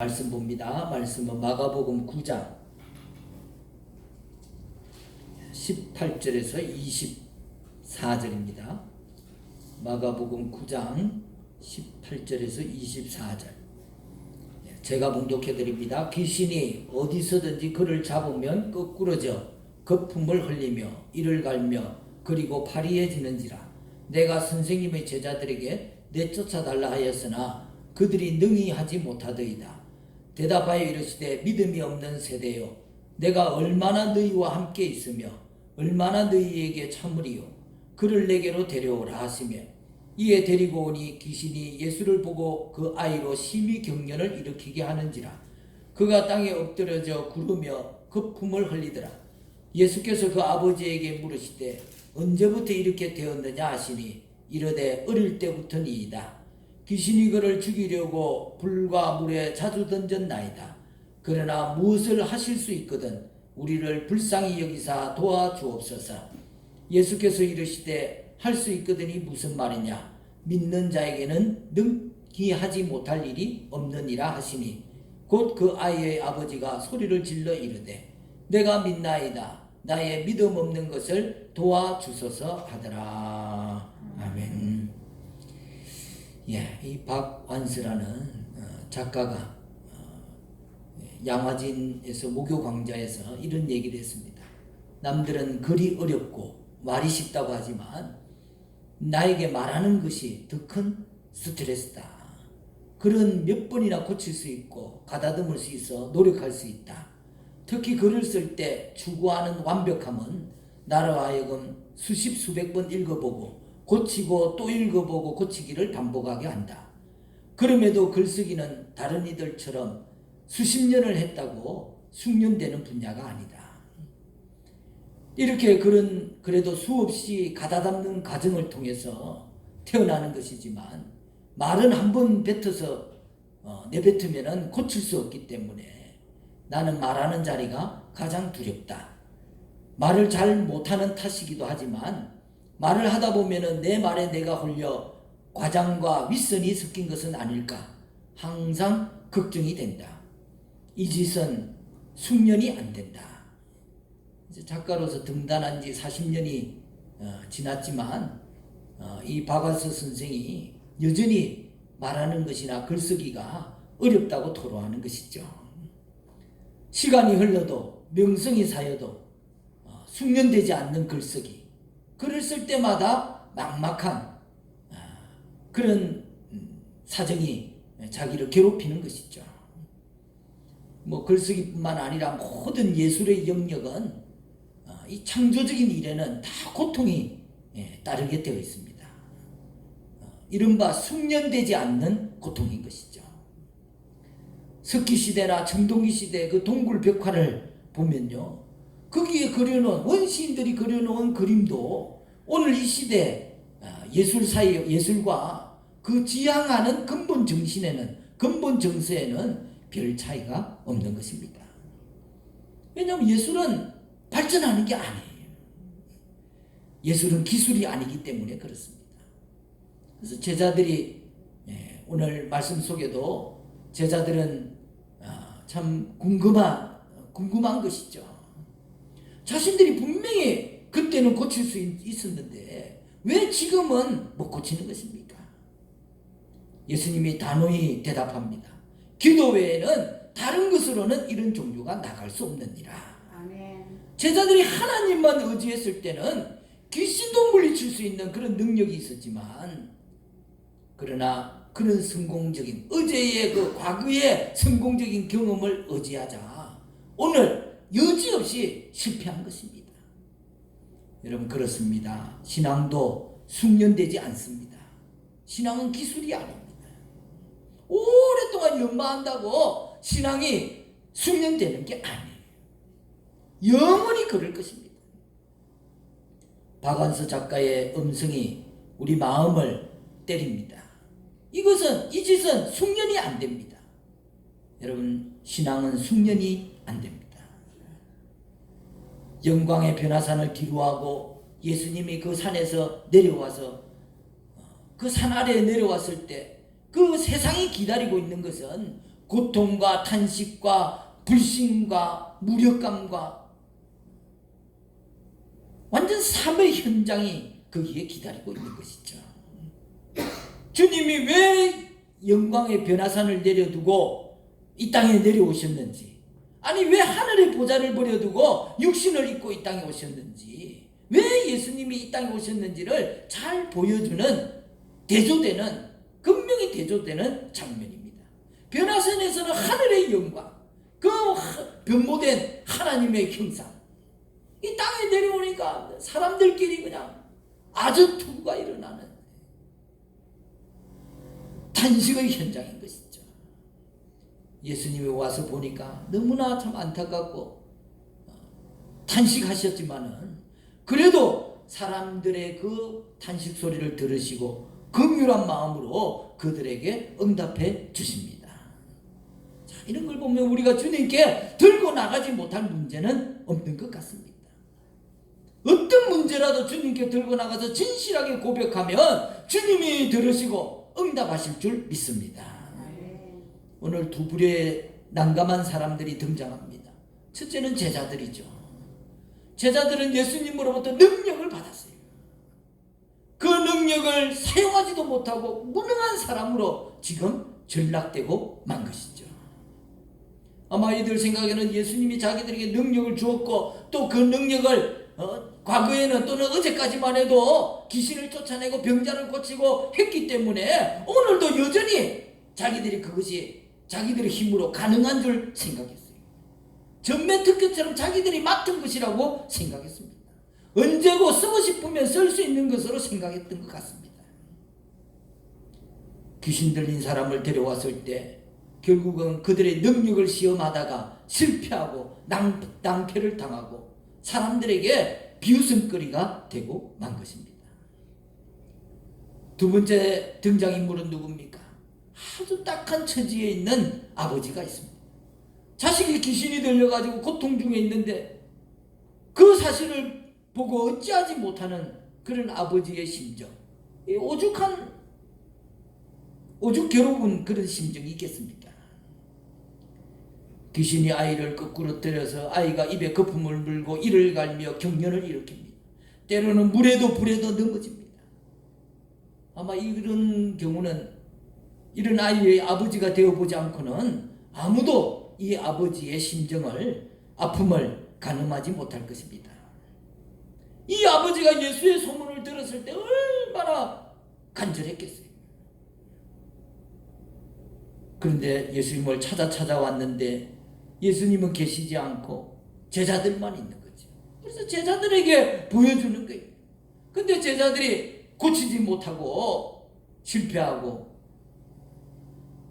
말씀 봅니다. 말씀은 마가복음 9장 18절에서 24절입니다. 마가복음 9장 18절에서 24절. 제가 봉독해 드립니다. 귀신이 어디서든지 그를 잡으면 거꾸러져 거품을 흘리며 이를 갈며 그리고 파리해지는지라. 내가 선생님의 제자들에게 내쫓아달라 하였으나 그들이 능히 하지 못하더이다. 대답하여 이르시되 믿음이 없는 세대요, 내가 얼마나 너희와 함께 있으며 얼마나 너희에게 참으리요. 그를 내게로 데려오라 하시며 이에 데리고 오니 귀신이 예수를 보고 그 아이로 심히 경련을 일으키게 하는지라. 그가 땅에 엎드려져 구르며 거품을 흘리더라. 예수께서 그 아버지에게 물으시되 언제부터 이렇게 되었느냐 하시니 이르되 어릴 때부터니이다. 귀신이 그를 죽이려고 불과 물에 자주 던졌나이다. 그러나 무엇을 하실 수 있거든 우리를 불쌍히 여기사 도와주옵소서. 예수께서 이르시되 할 수 있거든이 무슨 말이냐. 믿는 자에게는 능히 하지 못할 일이 없느니라 하시니 곧 그 아이의 아버지가 소리를 질러 이르되 내가 믿나이다. 나의 믿음 없는 것을 도와주소서 하더라. 아멘. 이 박완스라는 작가가 양화진에서 목요 강좌에서 이런 얘기를 했습니다. 남들은 글이 어렵고 말이 쉽다고 하지만 나에게 말하는 것이 더 큰 스트레스다. 글은 몇 번이나 고칠 수 있고 가다듬을 수 있어 노력할 수 있다. 특히 글을 쓸 때 추구하는 완벽함은 나로 하여금 수십 수백 번 읽어보고 고치고 또 읽어보고 고치기를 반복하게 한다. 그럼에도 글쓰기는 다른 이들처럼 수십 년을 했다고 숙련되는 분야가 아니다. 이렇게 글은 그래도 수없이 가다듬는 과정을 통해서 태어나는 것이지만 말은 한 번 뱉어서 내뱉으면 고칠 수 없기 때문에 나는 말하는 자리가 가장 두렵다. 말을 잘 못하는 탓이기도 하지만 말을 하다 보면은 내 말에 내가 홀려 과장과 윗선이 섞인 것은 아닐까 항상 걱정이 된다. 이 짓은 숙련이 안 된다. 이제 작가로서 등단한 지 40년이 지났지만 이 박완서 선생이 여전히 말하는 것이나 글쓰기가 어렵다고 토로하는 것이죠. 시간이 흘러도 명성이 쌓여도 숙련되지 않는 글쓰기, 글을 쓸 때마다 막막한 그런 사정이 자기를 괴롭히는 것이죠. 글쓰기뿐만 아니라 모든 예술의 영역은 이 창조적인 일에는 다 고통이 따르게 되어 있습니다. 이른바 숙련되지 않는 고통인 것이죠. 석기시대나 청동기 시대 그 동굴 벽화를 보면요, 거기에 그려놓은 원시인들이 그려놓은 그림도 오늘 이 시대 예술과 그 지향하는 근본 정신에는, 근본 정서에는 별 차이가 없는 것입니다. 왜냐하면 예술은 발전하는 게 아니에요. 예술은 기술이 아니기 때문에 그렇습니다. 그래서 제자들이 오늘 말씀 속에도 제자들은 참 궁금한 것이죠. 자신들이 분명히 그때는 고칠 수 있었는데 왜 지금은 못 고치는 것입니까? 예수님이 단호히 대답합니다. 기도 외에는 다른 것으로는 이런 종류가 나갈 수 없느니라. 아멘. 제자들이 하나님만 의지했을 때는 귀신도 물리칠 수 있는 그런 능력이 있었지만, 그러나 그런 성공적인 어제의 그 과거의 성공적인 경험을 의지하자 오늘 여지없이 실패한 것입니다. 여러분, 그렇습니다. 신앙도 숙련되지 않습니다. 신앙은 기술이 아닙니다. 오랫동안 연마한다고 신앙이 숙련되는 게 아니에요. 영원히 그럴 것입니다. 박완서 작가의 음성이 우리 마음을 때립니다. 이 짓은 숙련이 안 됩니다. 여러분, 신앙은 숙련이 안 됩니다. 영광의 변화산을 뒤로하고 예수님이 그 산에서 내려와서 그 산 아래에 내려왔을 때 그 세상이 기다리고 있는 것은 고통과 탄식과 불신과 무력감과 완전 삶의 현장이 거기에 기다리고 있는 것이죠. 주님이 왜 영광의 변화산을 내려두고 이 땅에 내려오셨는지, 아니 왜 하늘의 보좌를 버려두고 육신을 입고 이 땅에 오셨는지, 왜 예수님이 이 땅에 오셨는지를 잘 보여주는 대조되는, 분명히 대조되는 장면입니다. 변화산에서는 하늘의 영광, 그 변모된 하나님의 형상, 이 땅에 내려오니까 사람들끼리 그냥 아주 투구가 일어나는 탄식의 현장인 것이죠. 예수님이 와서 보니까 너무나 참 안타깝고 탄식하셨지만은 그래도 사람들의 그 탄식 소리를 들으시고 긍휼한 마음으로 그들에게 응답해 주십니다. 자, 이런 걸 보면 우리가 주님께 들고 나가지 못할 문제는 없는 것 같습니다. 어떤 문제라도 주님께 들고 나가서 진실하게 고백하면 주님이 들으시고 응답하실 줄 믿습니다. 오늘 두 부류의 난감한 사람들이 등장합니다. 첫째는 제자들이죠. 제자들은 예수님으로부터 능력을 받았어요. 그 능력을 사용하지도 못하고 무능한 사람으로 지금 전락되고 만 것이죠. 아마 이들 생각에는 예수님이 자기들에게 능력을 주었고 또 그 능력을 과거에는 또는 어제까지만 해도 귀신을 쫓아내고 병자를 고치고 했기 때문에 오늘도 여전히 자기들이 그것이 자기들의 힘으로 가능한 줄 생각했어요. 전매특허처럼 자기들이 맡은 것이라고 생각했습니다. 언제고 쓰고 싶으면 쓸 수 있는 것으로 생각했던 것 같습니다. 귀신 들린 사람을 데려왔을 때 결국은 그들의 능력을 시험하다가 실패하고 낭패를 당하고 사람들에게 비웃음거리가 되고 만 것입니다. 두 번째 등장인물은 누굽니까? 아주 딱한 처지에 있는 아버지가 있습니다. 자식이 귀신이 들려가지고 고통 중에 있는데 그 사실을 보고 어찌하지 못하는 그런 아버지의 심정, 오죽 괴로운 그런 심정이 있겠습니까? 귀신이 아이를 거꾸로 때려서 아이가 입에 거품을 물고 이를 갈며 경련을 일으킵니다. 때로는 물에도 불에도 넘어집니다. 아마 이런 경우는 이런 아이의 아버지가 되어보지 않고는 아무도 이 아버지의 심정을, 아픔을 가늠하지 못할 것입니다. 이 아버지가 예수의 소문을 들었을 때 얼마나 간절했겠어요. 그런데 예수님을 찾아왔는데 예수님은 계시지 않고 제자들만 있는 거죠. 그래서 제자들에게 보여주는 거예요. 근데 제자들이 고치지 못하고 실패하고,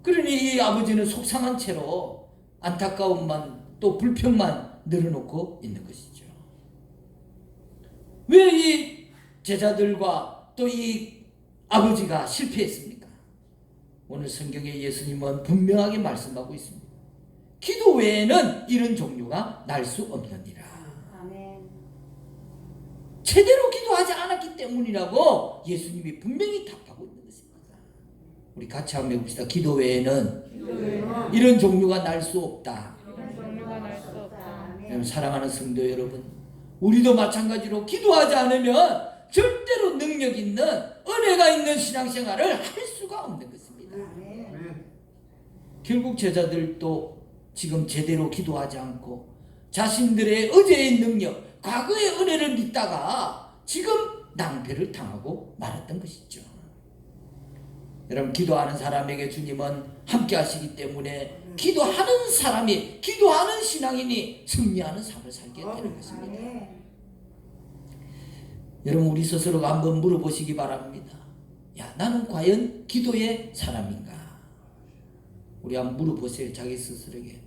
그러니 이 아버지는 속상한 채로 안타까움만 또 불평만 늘어놓고 있는 것이죠. 왜 이 제자들과 또 이 아버지가 실패했습니까? 오늘 성경에 예수님은 분명하게 말씀하고 있습니다. 기도 외에는 이런 종류가 날 수 없느니라. 아멘. 제대로 기도하지 않았기 때문이라고 예수님이 분명히 답하고 있는 것입니다. 우리 같이 한번 해봅시다. 기도 외에는 이런 종류가 날 수 없다. 사랑하는 성도 여러분, 우리도 마찬가지로 기도하지 않으면 절대로 능력 있는, 은혜가 있는 신앙생활을 할 수가 없는 것입니다. 결국 제자들도 지금 제대로 기도하지 않고 자신들의 어제의 능력, 과거의 은혜를 믿다가 지금 낭패를 당하고 말았던 것이죠. 여러분, 기도하는 사람에게 주님은 함께 하시기 때문에 기도하는 사람이, 기도하는 신앙인이 승리하는 삶을 살게 되는 것입니다. 여러분, 우리 스스로가 한번 물어보시기 바랍니다. 야, 나는 과연 기도의 사람인가? 우리 한번 물어보세요. 자기 스스로에게.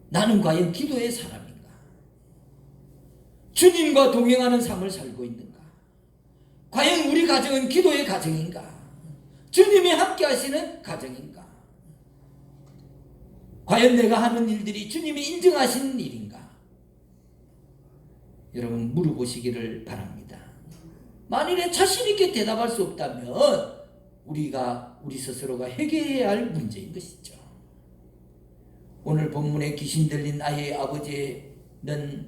나는 과연 기도의 사람인가? 주님과 동행하는 삶을 살고 있는가? 과연 우리 가정은 기도의 가정인가? 주님이 함께 하시는 가정인가? 과연 내가 하는 일들이 주님이 인정하시는 일인가? 여러분, 물어보시기를 바랍니다. 만일에 자신 있게 대답할 수 없다면 우리 스스로가 해결해야 할 문제인 것이죠. 오늘 본문에 귀신 들린 아이의 아버지는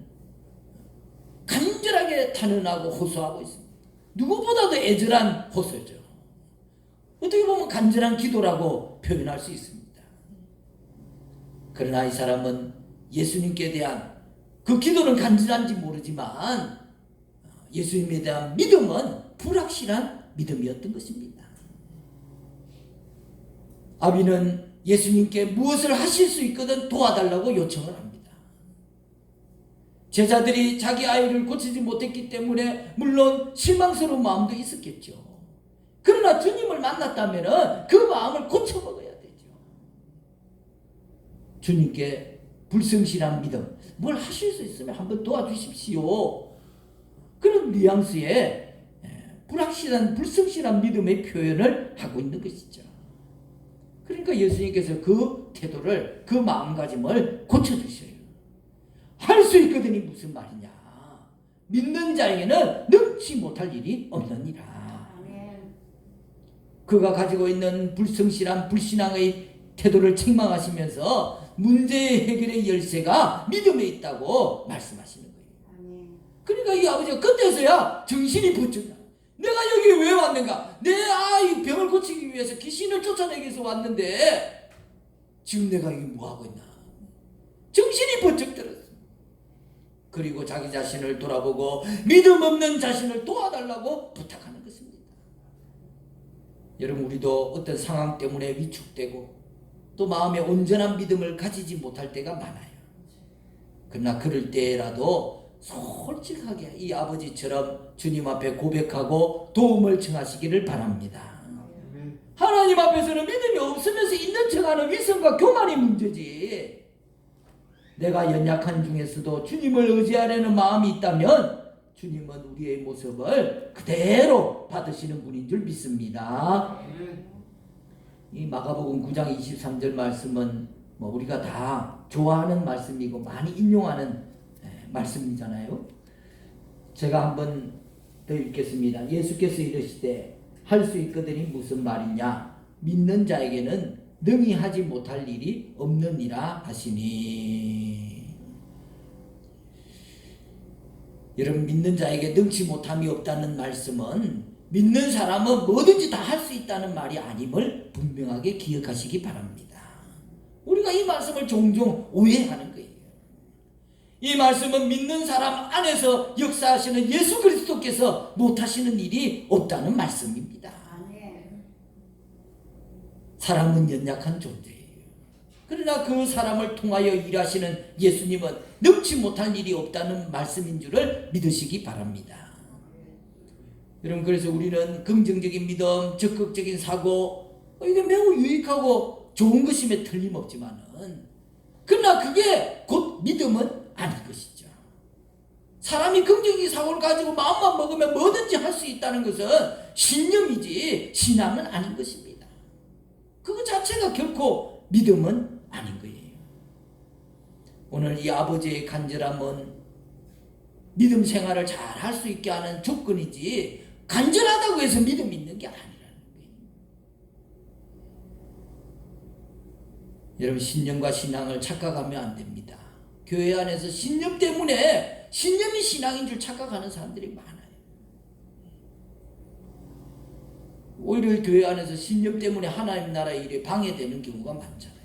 간절하게 탄원하고 호소하고 있습니다. 누구보다도 애절한 호소죠. 어떻게 보면 간절한 기도라고 표현할 수 있습니다. 그러나 이 사람은 예수님께 대한 그 기도는 간절한지 모르지만 예수님에 대한 믿음은 불확실한 믿음이었던 것입니다. 아비는 예수님께 무엇을 하실 수 있거든 도와달라고 요청을 합니다. 제자들이 자기 아이를 고치지 못했기 때문에 물론 실망스러운 마음도 있었겠죠. 그러나 주님을 만났다면 그 마음을 고쳐먹어야 되죠. 주님께 불성실한 믿음, 뭘 하실 수 있으면 한번 도와주십시오. 그런 뉘앙스의 불확실한 불성실한 믿음의 표현을 하고 있는 것이죠. 그러니까 예수님께서 그 태도를, 그 마음가짐을 고쳐주셔요. 할 수 있거든이 무슨 말이냐. 믿는 자에게는 능치 못할 일이 없느니라. 그가 가지고 있는 불성실한 불신앙의 태도를 책망하시면서 문제의 해결의 열쇠가 믿음에 있다고 말씀하시는 거예요. 그러니까 이 아버지가 그때서야 정신이 번쩍 나. 내가 여기 왜 왔는가? 내 아이 병을 고치기 위해서 귀신을 쫓아내기 위해서 왔는데 지금 내가 여기 뭐하고 있나? 정신이 번쩍 들었어. 그리고 자기 자신을 돌아보고 믿음 없는 자신을 도와달라고 부탁하는 것입니다. 여러분, 우리도 어떤 상황 때문에 위축되고 또 마음에 온전한 믿음을 가지지 못할 때가 많아요. 그러나 그럴 때라도 솔직하게 이 아버지처럼 주님 앞에 고백하고 도움을 청하시기를 바랍니다. 하나님 앞에서는 믿음이 없으면서 있는 척하는 위선과 교만이 문제지. 내가 연약한 중에서도 주님을 의지하려는 마음이 있다면 주님은 우리의 모습을 그대로 받으시는 분인 줄 믿습니다. 이 마가복음 9장 23절 말씀은 뭐 우리가 다 좋아하는 말씀이고 많이 인용하는 말씀이잖아요. 제가 한번 더 읽겠습니다. 예수께서 이르시되 할 수 있거든이 무슨 말이냐. 믿는 자에게는 능히 하지 못할 일이 없느니라 하시니. 여러분, 믿는 자에게 능치 못함이 없다는 말씀은 믿는 사람은 뭐든지 다 할 수 있다는 말이 아님을 분명하게 기억하시기 바랍니다. 우리가 이 말씀을 종종 오해하는 거예요. 이 말씀은 믿는 사람 안에서 역사하시는 예수 그리스도께서 못하시는 일이 없다는 말씀입니다. 사람은 연약한 존재예요. 그러나 그 사람을 통하여 일하시는 예수님은 능치 못할 일이 없다는 말씀인 줄을 믿으시기 바랍니다. 여러분, 그래서 우리는 긍정적인 믿음, 적극적인 사고, 이게 매우 유익하고 좋은 것임에 틀림없지만은, 그러나 그게 곧 믿음은 아닌 것이죠. 사람이 긍정적인 사고를 가지고 마음만 먹으면 뭐든지 할 수 있다는 것은 신념이지 신앙은 아닌 것입니다. 그거 자체가 결코 믿음은 아닌 거예요. 오늘 이 아버지의 간절함은 믿음 생활을 잘 할 수 있게 하는 조건이지 간절하다고 해서 믿음이 있는 게 아니라는 거예요. 여러분, 신념과 신앙을 착각하면 안 됩니다. 교회 안에서 신념 때문에 신념이 신앙인 줄 착각하는 사람들이 많아요. 오히려 교회 안에서 신념 때문에 하나님 나라의 일에 방해되는 경우가 많잖아요.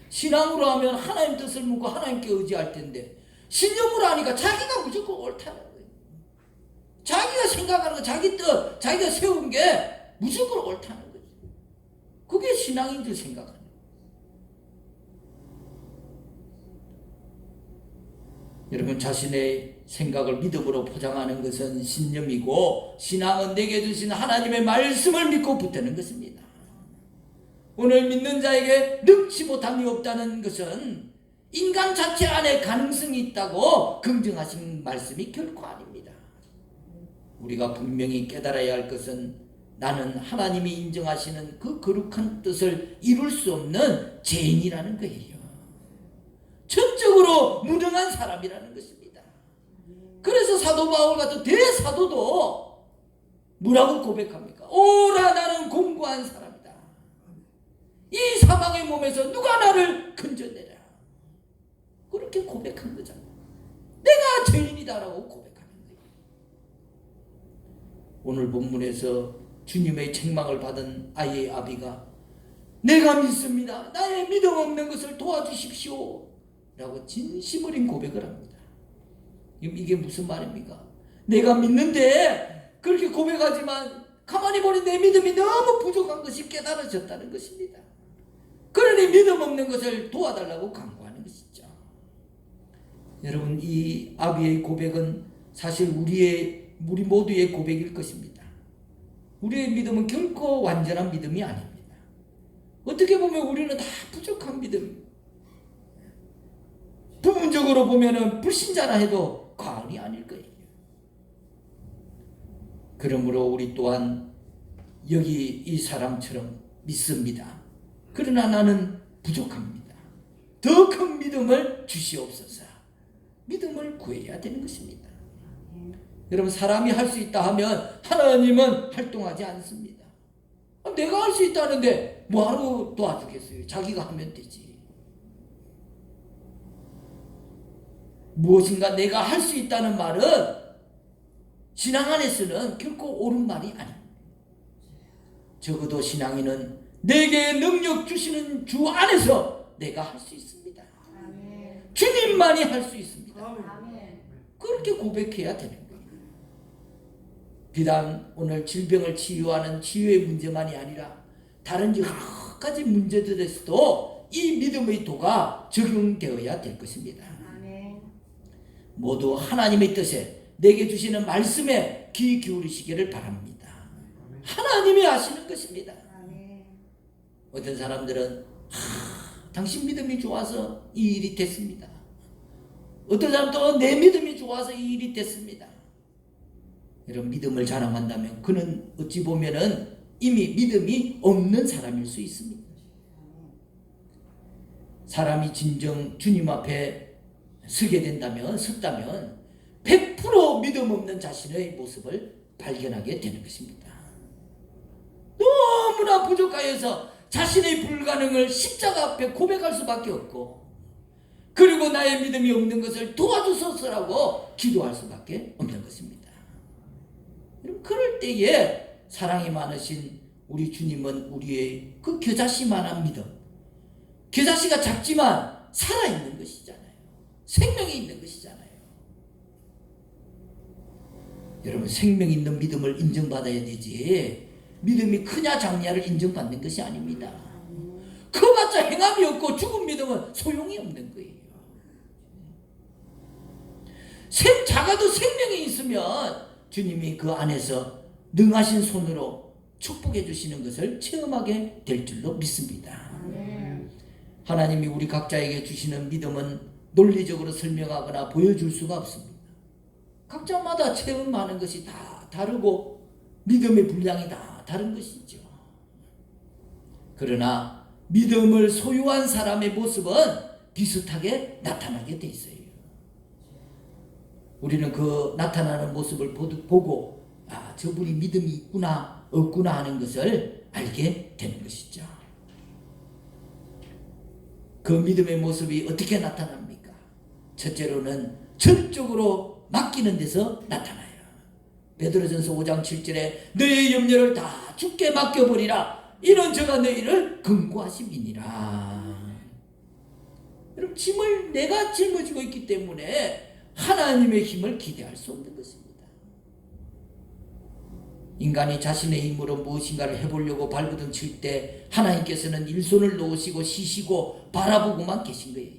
신앙으로 하면 하나님 뜻을 묻고 하나님께 의지할 텐데 신념으로 하니까 자기가 무조건 옳다는 거예요. 자기가 생각하는 거, 자기 뜻, 자기가 세운 게 무조건 옳다는 거죠. 그게 신앙인 줄 생각하는 거예요. 여러분, 자신의 생각을 믿음으로 포장하는 것은 신념이고, 신앙은 내게 주신 하나님의 말씀을 믿고 붙드는 것입니다. 오늘 믿는 자에게 능치 못함이 없다는 것은 인간 자체 안에 가능성이 있다고 긍정하신 말씀이 결코 아닙니다. 우리가 분명히 깨달아야 할 것은 나는 하나님이 인정하시는 그 거룩한 뜻을 이룰 수 없는 죄인이라는 거예요. 전적으로 무능한 사람이라는 것입니다. 그래서 사도 바울 같은 대사도도 뭐라고 고백합니까? 오라, 나는 공고한 사람이다. 이 사망의 몸에서 누가 나를 건져내라. 그렇게 고백한 거잖아요. 내가 죄인이다라고 고백하는 거예요. 오늘 본문에서 주님의 책망을 받은 아이의 아비가 내가 믿습니다. 나의 믿음 없는 것을 도와주십시오. 라고 진심 어린 고백을 합니다. 이게 무슨 말입니까? 내가 믿는데 그렇게 고백하지만 가만히 보니 내 믿음이 너무 부족한 것이 깨달아졌다는 것입니다. 그러니 믿음 없는 것을 도와달라고 간구하는 것이죠. 여러분, 이 아비의 고백은 사실 우리 모두의 고백일 것입니다. 우리의 믿음은 결코 완전한 믿음이 아닙니다. 어떻게 보면 우리는 다 부족한 믿음, 부분적으로 보면은 불신자라 해도 과언이 아닐 거예요. 그러므로 우리 또한 여기 이 사람처럼 믿습니다. 그러나 나는 부족합니다. 더 큰 믿음을 주시옵소서. 믿음을 구해야 되는 것입니다. 여러분, 사람이 할 수 있다 하면 하나님은 활동하지 않습니다. 내가 할 수 있다는데 뭐하러 도와주겠어요? 자기가 하면 되지. 무엇인가 내가 할 수 있다는 말은 신앙 안에서는 결코 옳은 말이 아닙니다. 적어도 신앙인은 내게 능력 주시는 주 안에서 내가 할 수 있습니다. 아멘. 주님만이 할 수 있습니다. 아멘. 그렇게 고백해야 되는 거예요. 비단 오늘 질병을 치유하는 치유의 문제만이 아니라 다른 여러 가지 문제들에서도 이 믿음의 도가 적용되어야 될 것입니다. 아멘. 모두 하나님의 뜻에 내게 주시는 말씀에 귀 기울이시기를 바랍니다. 하나님이 하시는 것입니다. 어떤 사람들은 당신 믿음이 좋아서 이 일이 됐습니다. 어떤 사람도 내 믿음이 좋아서 이 일이 됐습니다. 이런 믿음을 자랑한다면 그는 어찌 보면은 이미 믿음이 없는 사람일 수 있습니다. 사람이 진정 주님 앞에 섰다면 100% 믿음 없는 자신의 모습을 발견하게 되는 것입니다. 너무나 부족하여서 자신의 불가능을 십자가 앞에 고백할 수밖에 없고, 그리고 나의 믿음이 없는 것을 도와주소서라고 기도할 수밖에 없는 것입니다. 여러분, 그럴 때에 사랑이 많으신 우리 주님은 우리의 그 겨자씨만한 믿음, 겨자씨가 작지만 살아있는 것이잖아요. 생명이 있는 것이잖아요. 여러분, 생명 있는 믿음을 인정받아야 되지, 믿음이 크냐 작냐를 인정받는 것이 아닙니다. 커봤자 행함이 없고 죽은 믿음은 소용이 없는 거예요. 작아도 생명이 있으면 주님이 그 안에서 능하신 손으로 축복해 주시는 것을 체험하게 될 줄로 믿습니다. 하나님이 우리 각자에게 주시는 믿음은 논리적으로 설명하거나 보여줄 수가 없습니다. 각자마다 체험하는 것이 다 다르고 믿음의 분량이 다 다른 것이죠. 그러나 믿음을 소유한 사람의 모습은 비슷하게 나타나게 돼 있어요. 우리는 그 나타나는 모습을 보고 저분이 믿음이 있구나 없구나 하는 것을 알게 되는 것이죠. 그 믿음의 모습이 어떻게 나타납니까? 첫째로는 전적으로 맡기는 데서 나타나요. 베드로전서 5장 7절에 너의 염려를 다 주께 맡겨버리라, 이는 저가 너희를 근고하심이니라. 여러분, 짐을 내가 짊어지고 있기 때문에 하나님의 힘을 기대할 수 없는 것입니다. 인간이 자신의 힘으로 무엇인가를 해보려고 발버둥 칠 때 하나님께서는 일손을 놓으시고 쉬시고 바라보고만 계신 거예요.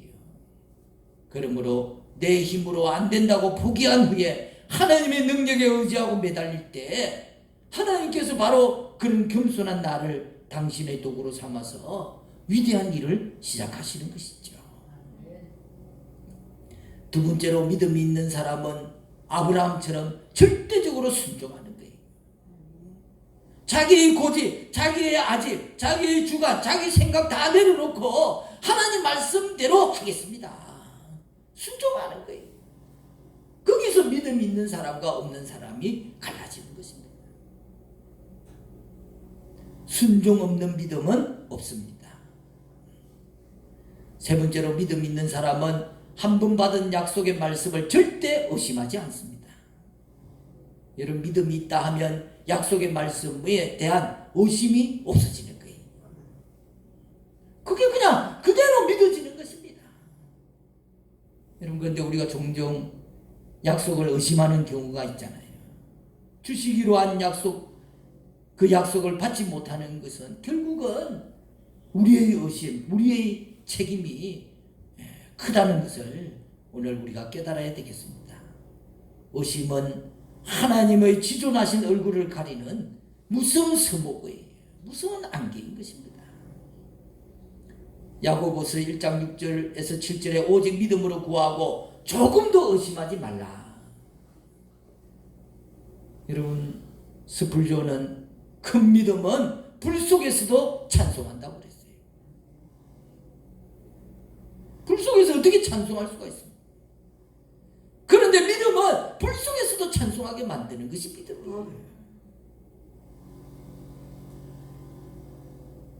그러므로 내 힘으로 안 된다고 포기한 후에 하나님의 능력에 의지하고 매달릴 때 하나님께서 바로 그런 겸손한 나를 당신의 도구로 삼아서 위대한 일을 시작하시는 것이죠. 두 번째로 믿음이 있는 사람은 아브라함처럼 절대적으로 순종하는 거예요. 자기의 고집, 자기의 아집, 자기의 주관, 자기 생각 다 내려놓고 하나님 말씀대로 하겠습니다. 순종하는 거예요. 거기서 믿음이 있는 사람과 없는 사람이 갈라지는 것입니다. 순종 없는 믿음은 없습니다. 세 번째로 믿음 있는 사람은 한 번 받은 약속의 말씀을 절대 의심하지 않습니다. 여러분 믿음이 있다 하면 약속의 말씀에 대한 의심이 없어지는 거예요. 그게 그냥 그대로 믿어지는 것입니다. 여러분 그런데 우리가 종종 약속을 의심하는 경우가 있잖아요. 주시기로 한 약속, 그 약속을 받지 못하는 것은 결국은 우리의 의심, 우리의 책임이 크다는 것을 오늘 우리가 깨달아야 되겠습니다. 의심은 하나님의 지존하신 얼굴을 가리는 무서운 서목의 무서운 안개인 것입니다. 야고보서 1장 6절에서 7절에 오직 믿음으로 구하고 조금도 의심하지 말라. 여러분 스풀존은 큰 믿음은 불 속에서도 찬송한다고 그랬어요. 불 속에서 어떻게 찬송할 수가 있습니까? 그런데 믿음은 불 속에서도 찬송하게 만드는 것이 믿음이에요.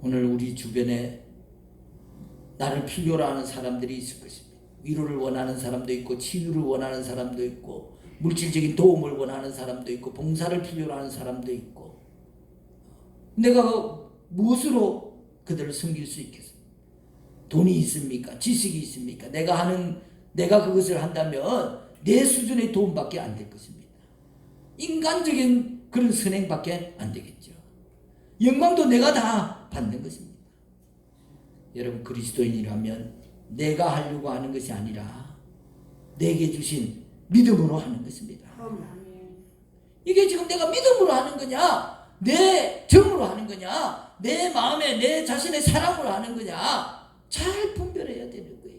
오늘 우리 주변에 나를 필요로 하는 사람들이 있을 것입니다. 위로를 원하는 사람도 있고 치유를 원하는 사람도 있고 물질적인 도움을 원하는 사람도 있고 봉사를 필요로 하는 사람도 있고 내가 무엇으로 그들을 섬길 수 있겠습니까? 돈이 있습니까? 지식이 있습니까? 내가 그것을 한다면 내 수준의 도움밖에 안 될 것입니다. 인간적인 그런 선행밖에 안 되겠죠. 영광도 내가 다 받는 것입니다. 여러분 그리스도인이라면 내가 하려고 하는 것이 아니라 내게 주신 믿음으로 하는 것입니다. 이게 지금 내가 믿음으로 하는 거냐, 내 정으로 하는 거냐, 내 마음에 내 자신의 사랑으로 하는 거냐, 잘 분별해야 되는 거예요.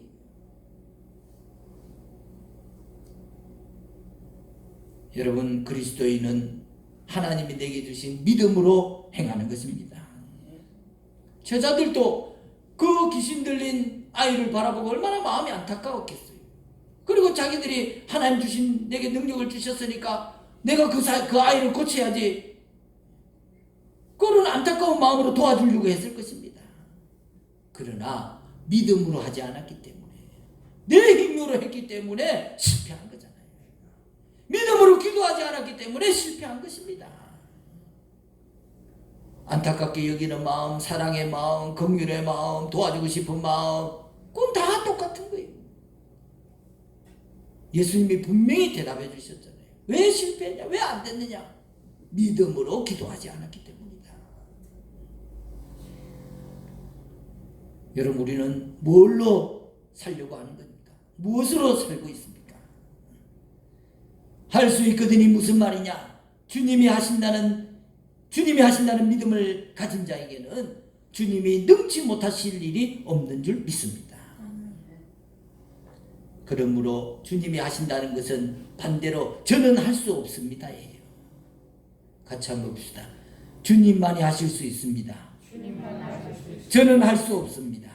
여러분 그리스도인은 하나님이 내게 주신 믿음으로 행하는 것입니다. 제자들도 그 귀신 들린 아이를 바라보고 얼마나 마음이 안타까웠겠어요. 그리고 자기들이 하나님 주신 내게 능력을 주셨으니까 내가 그 아이를 고쳐야지, 그런 안타까운 마음으로 도와주려고 했을 것입니다. 그러나 믿음으로 하지 않았기 때문에, 내 힘으로 했기 때문에 실패한 거잖아요. 믿음으로 기도하지 않았기 때문에 실패한 것입니다. 안타깝게 여기는 마음, 사랑의 마음, 긍휼의 마음, 도와주고 싶은 마음, 그건 다 똑같은 거예요. 예수님이 분명히 대답해 주셨잖아요. 왜 실패했냐? 왜 안 됐느냐? 믿음으로 기도하지 않았기 때문이다. 여러분 우리는 뭘로 살려고 하는 겁니까? 무엇으로 살고 있습니까? 할 수 있거든이 무슨 말이냐? 주님이 하신다는 믿음을 가진 자에게는 주님이 능치 못하실 일이 없는 줄 믿습니다. 그러므로 주님이 하신다는 것은 반대로 저는 할 수 없습니다. 같이 한번 봅시다. 주님만이 하실 수 있습니다. 저는 할 수 없습니다.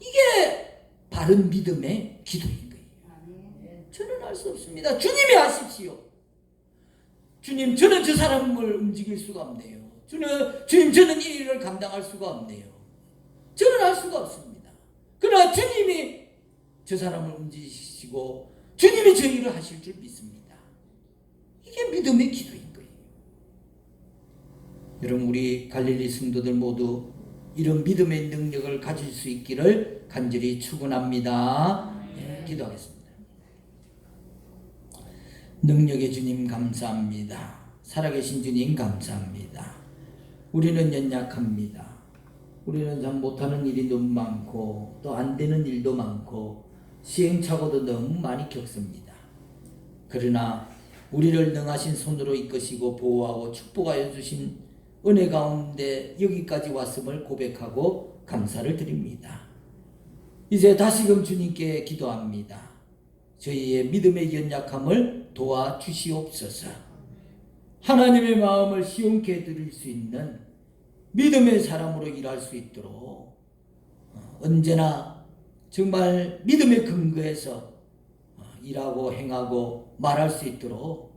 이게 바른 믿음의 기도인 거예요. 저는 할 수 없습니다. 주님이 하십시오. 주님, 저는 저 사람을 움직일 수가 없네요. 주님, 저는 이 일을 감당할 수가 없네요. 저는 할 수가 없습니다. 그러나 주님이 저 사람을 움직이시고 주님이 저 일을 하실 줄 믿습니다. 이게 믿음의 기도인 거예요. 여러분 우리 갈릴리 성도들 모두 이런 믿음의 능력을 가질 수 있기를 간절히 축원합니다. 기도하겠습니다. 능력의 주님 감사합니다. 살아계신 주님 감사합니다. 우리는 연약합니다. 우리는 참 못하는 일이 너무 많고 또 안 되는 일도 많고 시행착오도 너무 많이 겪습니다. 그러나 우리를 능하신 손으로 이끄시고 보호하고 축복하여 주신 은혜 가운데 여기까지 왔음을 고백하고 감사를 드립니다. 이제 다시금 주님께 기도합니다. 저희의 믿음의 연약함을 도와주시옵소서. 하나님의 마음을 시원케 해드릴 수 있는 믿음의 사람으로 일할 수 있도록 언제나 정말 믿음의 근거에서 일하고 행하고 말할 수 있도록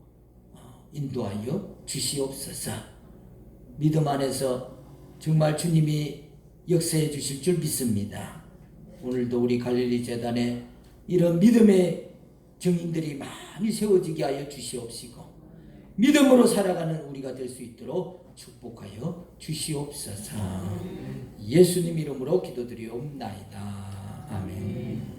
인도하여 주시옵소서. 믿음 안에서 정말 주님이 역사해 주실 줄 믿습니다. 오늘도 우리 갈릴리 재단에 이런 믿음의 증인들이 많이 세워지게 하여 주시옵시고 믿음으로 살아가는 우리가 될 수 있도록 축복하여 주시옵소서. 예수님 이름으로 기도드리옵나이다. 아멘.